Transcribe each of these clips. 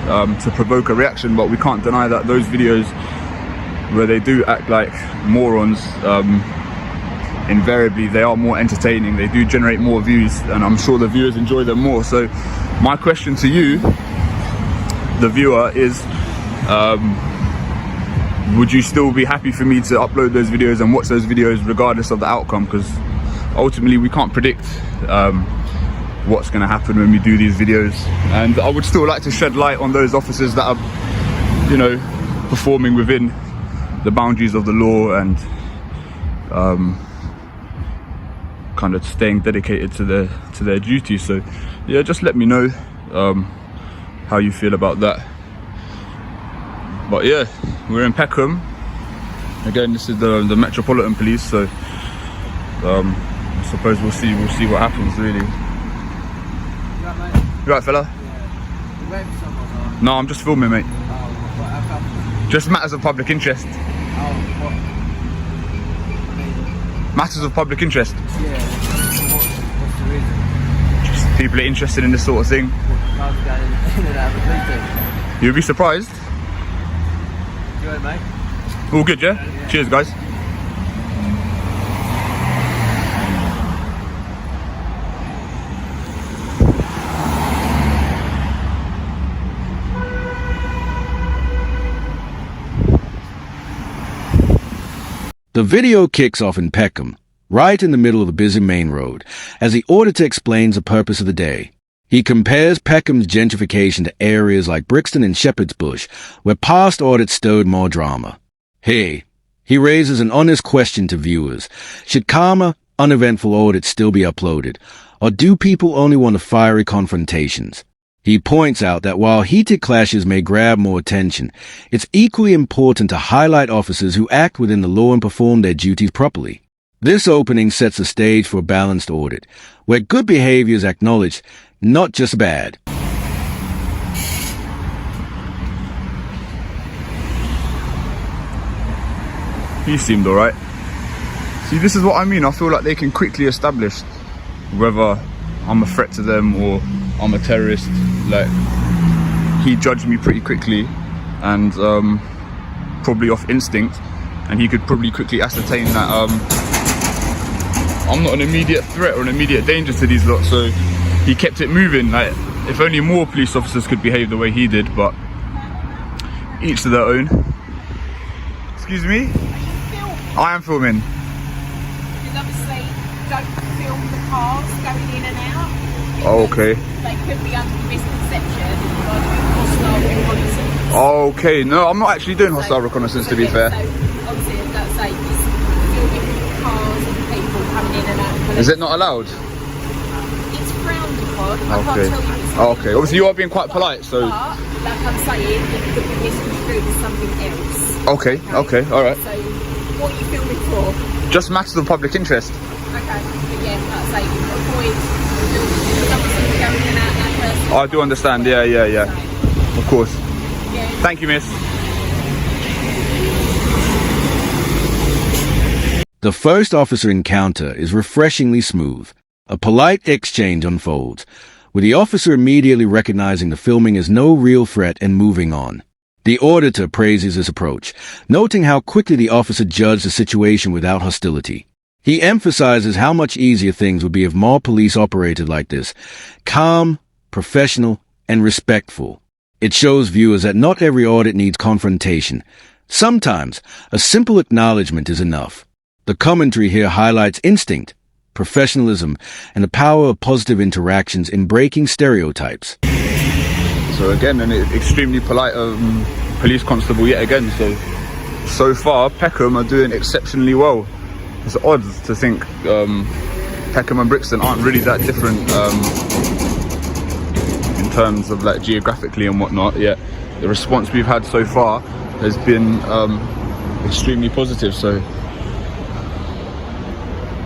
to provoke a reaction, but we can't deny that those videos where they do act like morons, invariably they are more entertaining, they do generate more views, and I'm sure the viewers enjoy them more. So my question to you, the viewer, is would you still be happy for me to upload those videos and watch those videos regardless of the outcome? Because ultimately we can't predict what's going to happen when we do these videos, and I would still like to shed light on those officers that are, you know, performing within the boundaries of the law and kind of staying dedicated to their duty. So yeah, just let me know how you feel about that. But yeah, we're in Peckham again. This is the Metropolitan Police, so I suppose we'll see what happens, really. You right, fella? Yeah. No, I'm just filming, mate. Just matters of public interest. Matters of public interest. Yeah. What's the reason? Just people are interested in this sort of thing. You'll be surprised. You alright, mate? All good, yeah? Yeah. Cheers, guys. The video kicks off in Peckham, right in the middle of the busy main road, as the auditor explains the purpose of the day. He compares Peckham's gentrification to areas like Brixton and Shepherd's Bush, where past audits stirred more drama. He raises an honest question to viewers. Should calmer, uneventful audits still be uploaded, or do people only want the fiery confrontations? He points out that while heated clashes may grab more attention, it's equally important to highlight officers who act within the law and perform their duties properly. This opening sets the stage for a balanced audit, where good behavior is acknowledged, not just bad. He seemed alright. See, this is what I mean. I feel like they can quickly establish whether I'm a threat to them or I'm a terrorist. Like, he judged me pretty quickly, and probably off instinct, and he could probably quickly ascertain that I'm not an immediate threat or an immediate danger to these lot. So he kept it moving. Like, if only more police officers could behave the way he did, but each to their own. Excuse me? I am filming. Because obviously, don't film the cars going in and out. Oh, okay. They could be under the misconception by doing hostile reconnaissance. Oh, okay. No, I'm not actually doing hostile reconnaissance, to be fair. So obviously, as I say, just filming cars and people coming in and out. Is it not allowed? It's frowned upon. I Okay. can't tell you it's Oh, okay. Obviously, you are being quite polite, so. But, like I'm saying, it could be misconstrued as something else. Okay. All right. So, what are you filming for? Just matters of public interest. Okay, but yeah, like I say, avoid something going in and out that person. I do understand. Yeah. Of course. Yeah. Thank you, miss. The first officer encounter is refreshingly smooth. A polite exchange unfolds, with the officer immediately recognizing the filming as no real threat and moving on. The auditor praises his approach, noting how quickly the officer judged the situation without hostility. He emphasizes how much easier things would be if more police operated like this, calm, professional, and respectful. It shows viewers that not every audit needs confrontation. Sometimes, a simple acknowledgement is enough. The commentary here highlights instinct, professionalism, and the power of positive interactions in breaking stereotypes. So again, an extremely polite police constable yet again. So far, Peckham are doing exceptionally well. It's odd to think Peckham and Brixton aren't really that different in terms of like geographically and whatnot. Yet the response we've had so far has been extremely positive. So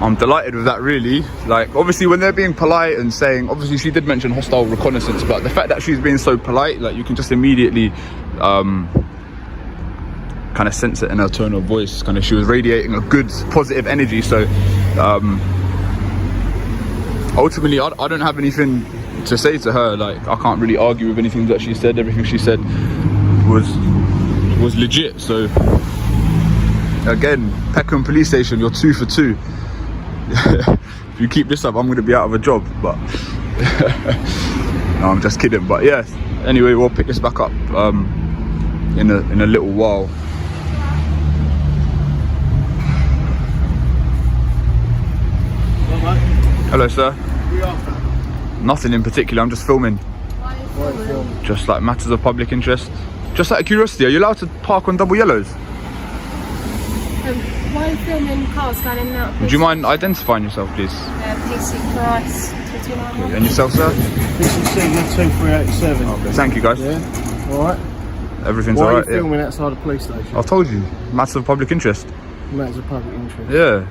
I'm delighted with that, really. Like, obviously when they're being polite and saying, obviously she did mention hostile reconnaissance, but the fact that she's being so polite, like, you can just immediately kind of sense it in her tone of voice. Kind of, she was radiating a good positive energy. So ultimately I don't have anything to say to her, like, I can't really argue with anything that she said. Everything she said was legit. So again, Peckham Police Station, you're 2 for 2. If you keep this up, I'm going to be out of a job. But no, I'm just kidding. But yeah, anyway, we'll pick this back up in a little while. Hello, sir. Nothing in particular, I'm just filming. Why are you filming? Just like matters of public interest. Just out of curiosity, are you allowed to park on double yellows? Why are you filming cars going in and out? Would you mind identifying yourself, please? PC Price 2291. And yourself, sir? This is Signal 2387. Okay, thank you, guys. Yeah, alright. Everything's Why are you alright. filming outside a police station? I told you, matters of public interest. Matters of public interest. Yeah.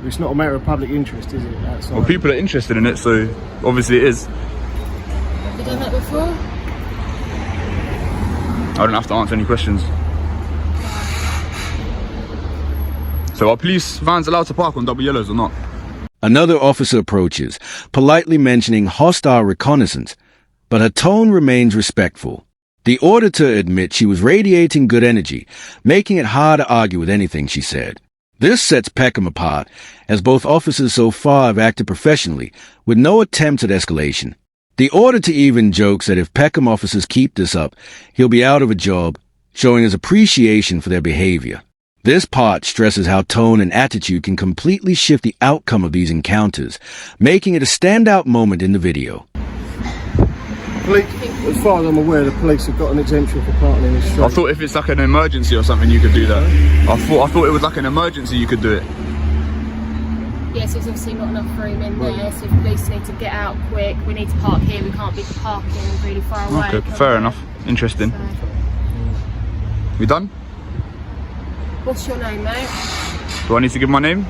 It's not a matter of public interest, is it? Outside? Well, people are interested in it, so obviously it is. Have you done that before? I don't have to answer any questions. So are police vans allowed to park on double yellows or not? Another officer approaches, politely mentioning hostile reconnaissance, but her tone remains respectful. The auditor admits she was radiating good energy, making it hard to argue with anything she said. This sets Peckham apart, as both officers so far have acted professionally, with no attempts at escalation. The auditor even jokes that if Peckham officers keep this up, he'll be out of a job, showing his appreciation for their behavior. This part stresses how tone and attitude can completely shift the outcome of these encounters, making it a standout moment in the video. Police, as far as I'm aware, the police have got an exemption for parking in the street. I thought if it's like an emergency or something, you could do that. I thought it was like an emergency, you could do it. Yes, there's obviously not enough room in there, so if police need to get out quick, we need to park here, we can't be parking really far away. Okay, fair enough. Interesting. So, We done? what's your name, mate? Do I need to give my name?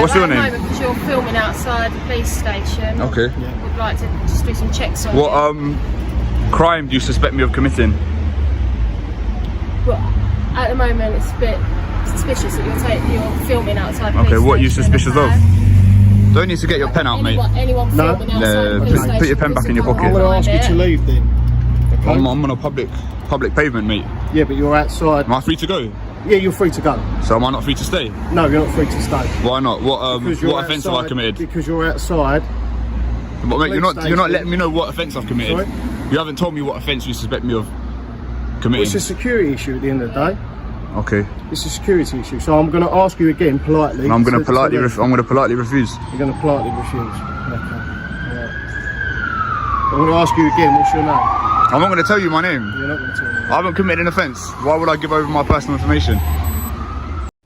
What's your name? Because you're filming outside the police station. Okay. We'd like to just do some checks on What you. crime do you suspect me of committing? But at the moment, it's a bit suspicious that you're filming outside the police Okay, what are you station, suspicious of? okay? Don't need to get your pen out, mate. Anyone No. filming outside the police station, Put your pen back in your pocket. I'm going to ask you to leave then. Okay? I'm on a public pavement, mate. Yeah, but you're outside. Am I free to go? Yeah, you're free to go. So am I not free to stay? No, you're not free to stay. Why not? What Because you're offence have I outside- committed? Because you're outside. But mate, you're not station. letting me know what offence I've committed. Sorry? You haven't told me what offence you suspect me of Well, committing. it's a security issue at the end of the day. Okay. It's a security issue. So I'm going to ask you again politely. And I'm going to to politely leave. I'm going to politely refuse. You're going to politely refuse. Okay. Alright. I'm going to ask you again. What's your name? I'm not going to tell you my name. You're not going to tell me. I haven't committed an offence. Why would I give over my personal information?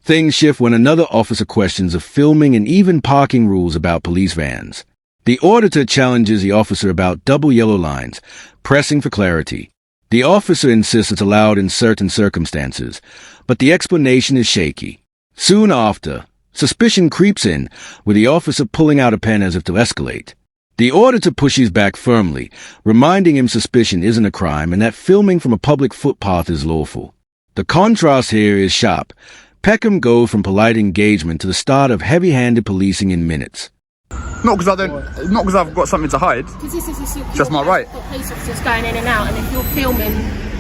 Things shift when another officer questions the filming and even parking rules about police vans. The auditor challenges the officer about double yellow lines, pressing for clarity. The officer insists it's allowed in certain circumstances, but the explanation is shaky. Soon after, suspicion creeps in, with the officer pulling out a pen as if to escalate. The auditor pushes back firmly, reminding him suspicion isn't a crime and that filming from a public footpath is lawful. The contrast here is sharp. Peckham go from polite engagement to the start of heavy-handed policing in minutes. Not because I've got something to hide. Because this is Just my right. Got police officers going in and out, and if you're filming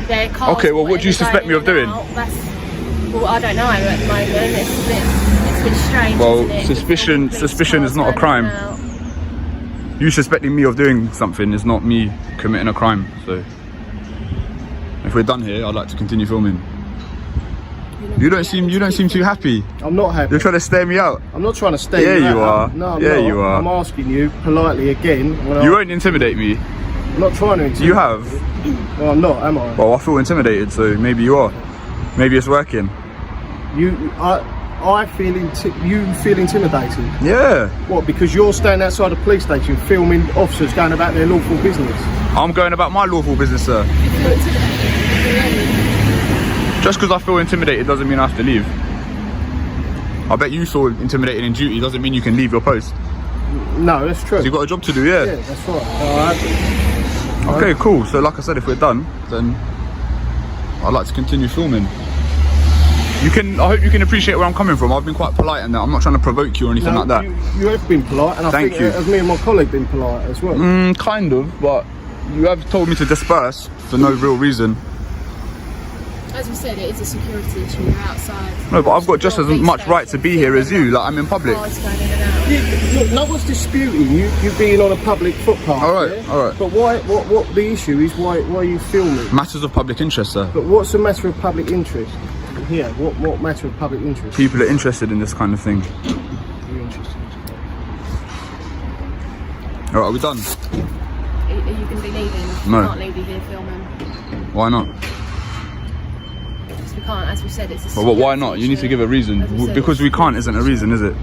their cars. Okay, well, what do you whatever suspect going me of in and doing? out, well, I don't know at the moment. It's a bit strange. Well, isn't it? If you're filming police suspicion is cars not a going in crime. and out. You suspecting me of doing something is not me committing a crime. So if we're done here, I'd like to continue filming. You don't seem too happy. I'm not happy. You're trying to stare me out. I'm not trying to stay. Yeah, you are. No, I'm Yeah, not. you are. I'm asking you politely again. You won't intimidate me. I'm not trying to intimidate. You have. Well, I'm not, am I? Well, I feel intimidated, so maybe you are. Maybe it's working. I feel you feel intimidated. Yeah. What? Because you're standing outside a police station filming officers going about their lawful business. I'm going about my lawful business, sir. If you're intimidated, Just because I feel intimidated doesn't mean I have to leave. I bet you feel intimidated in duty doesn't mean you can leave your post. No, that's true. You've got a job to do, yeah. Yeah, that's right. Okay, cool. So like I said, if we're done, then I'd like to continue filming. I hope you can appreciate where I'm coming from. I've been quite polite in that. I'm not trying to provoke you or anything like that. You have been polite, and I Thank think you. me and my colleague been polite as well. Kind of, but you have told me to disperse for no real reason. As we said, it is a security issue. You're outside. No, but I've got just as much right to be here as you. Like, I'm in public. Cars going in and out. Look, no one's disputing you being on a public footpath. All right, yeah? all right. But what the issue is? Why are you filming? Matters of public interest, sir. But what's the matter of public interest? Here, what matter of public interest? People are interested in this kind of thing. You're interested. All right, are we done? Are you going to be leaving? No. We can't leave you here filming. Why not? Because we can't, as we said, it's a Well, why security not? You need to issue. give a reason. As we said, Because we can't isn't a reason, is it?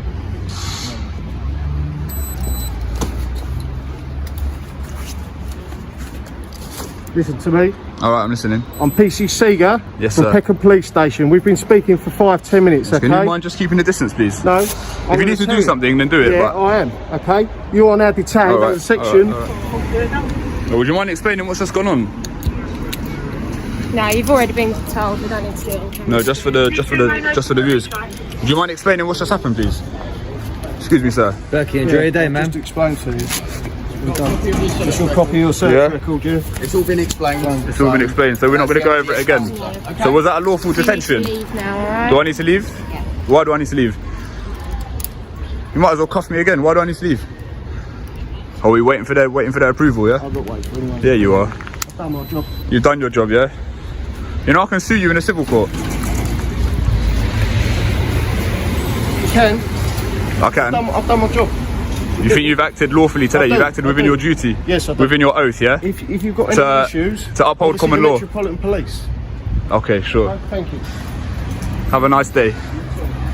Listen to me. All right, I'm listening. I'm PC Seeger Yes, from sir. Peckham Police Station. We've been speaking for 5-10 minutes, okay? Can you mind just keeping the distance, please? No. If you need to do something, then do it. Yeah, but... I am, okay? You are now detained All right, at the section. all right. Would you mind explaining what's just gone on? No, you've already been told. We don't need to do it. No, just for the viewers. Would you mind explaining what's just happened, please? Excuse me, sir. Berkey, enjoy your day, man. Just to explain to you. Just your copy of your search Yeah. record, yeah? It's all been explained. It's all been explained, so we're not going to go over it again. So was that a lawful You need to detention? leave now, alright? Do I need to leave? Yeah. Why do I need to leave? You might as well cuff me again. Why do I need to leave? Are we waiting for their approval? Yeah. I'm not waiting for anyone. Yeah, you are. I've done my job. You've done your job, yeah. You know I can sue you in a civil court. You can. I can. I've done my job. You think you've acted lawfully today? I do, You've acted I within do. your duty. Yes, I do. Within your oath, yeah. If you've got any To- issues, to uphold obviously common the law. Metropolitan Police. Okay, sure. Oh, thank you. Have a nice day.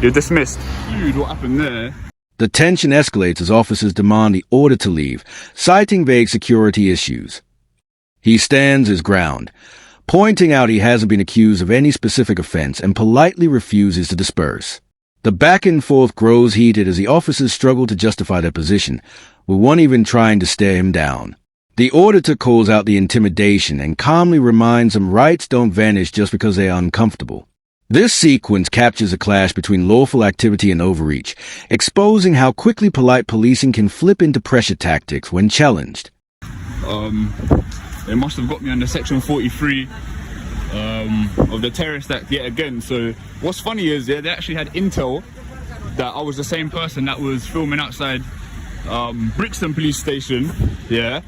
You're dismissed. Dude, what happened there? The tension escalates as officers demand the order to leave, citing vague security issues. He stands his ground, pointing out he hasn't been accused of any specific offense and politely refuses to disperse. The back and forth grows heated as the officers struggle to justify their position, with one even trying to stare him down. The auditor calls out the intimidation and calmly reminds them rights don't vanish just because they are uncomfortable. This sequence captures a clash between lawful activity and overreach, exposing how quickly polite policing can flip into pressure tactics when challenged. They must have got me under section 43 of the Terrorism Act yet again. So what's funny is, yeah, they actually had intel that I was the same person that was filming outside Peckham Police Station, yeah.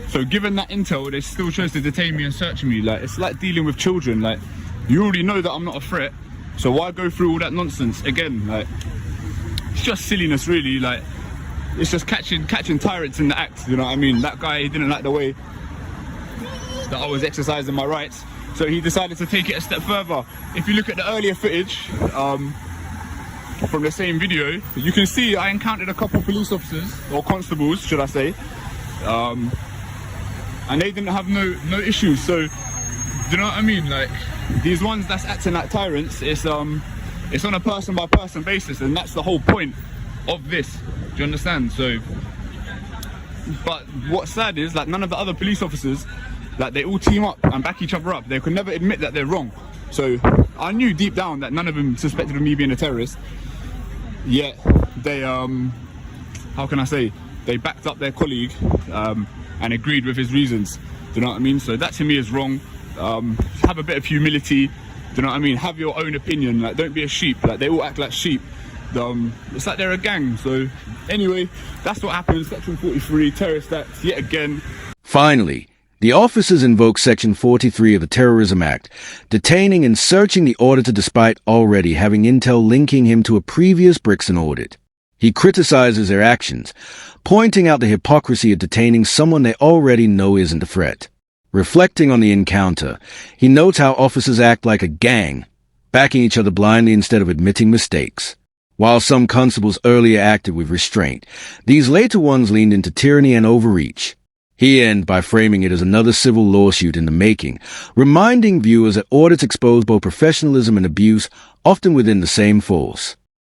So given that intel, they still chose to detain me and search me. Like, it's like dealing with children. Like, you already know that I'm not a threat, so why go through all that nonsense again? Like, it's just silliness, really. Like, it's just catching tyrants in the act. You know what I mean? That guy, he didn't like the way that I was exercising my rights, so he decided to take it a step further. If you look at the earlier footage from the same video, you can see I encountered a couple police officers, or constables, should I say, and they didn't have no issues. So, do you know what I mean? Like, these ones that's acting like tyrants, it's on a person by person basis, and that's the whole point of this. Do you understand? So, but what's sad is, like, none of the other police officers, like, they all team up and back each other up. They could never admit that they're wrong. So I knew deep down that none of them suspected of me being a terrorist. Yet they, how can I say, they backed up their colleague and agreed with his reasons. Do you know what I mean? So that to me is wrong. Have a bit of humility. Do you know what I mean? Have your own opinion. Like, don't be a sheep. Like, they all act like sheep. It's like they're a gang. So anyway, that's what happened. Section 43, Terrorist Act, yet again. Finally, the officers invoke Section 43 of the Terrorism Act, detaining and searching the auditor despite already having intel linking him to a previous Brixton audit. He criticizes their actions, pointing out the hypocrisy of detaining someone they already know isn't a threat. Reflecting on the encounter, he notes how officers act like a gang, backing each other blindly instead of admitting mistakes. While some constables earlier acted with restraint, these later ones leaned into tyranny and overreach. He ends by framing it as another civil lawsuit in the making, reminding viewers that audits expose both professionalism and abuse, often within the same force.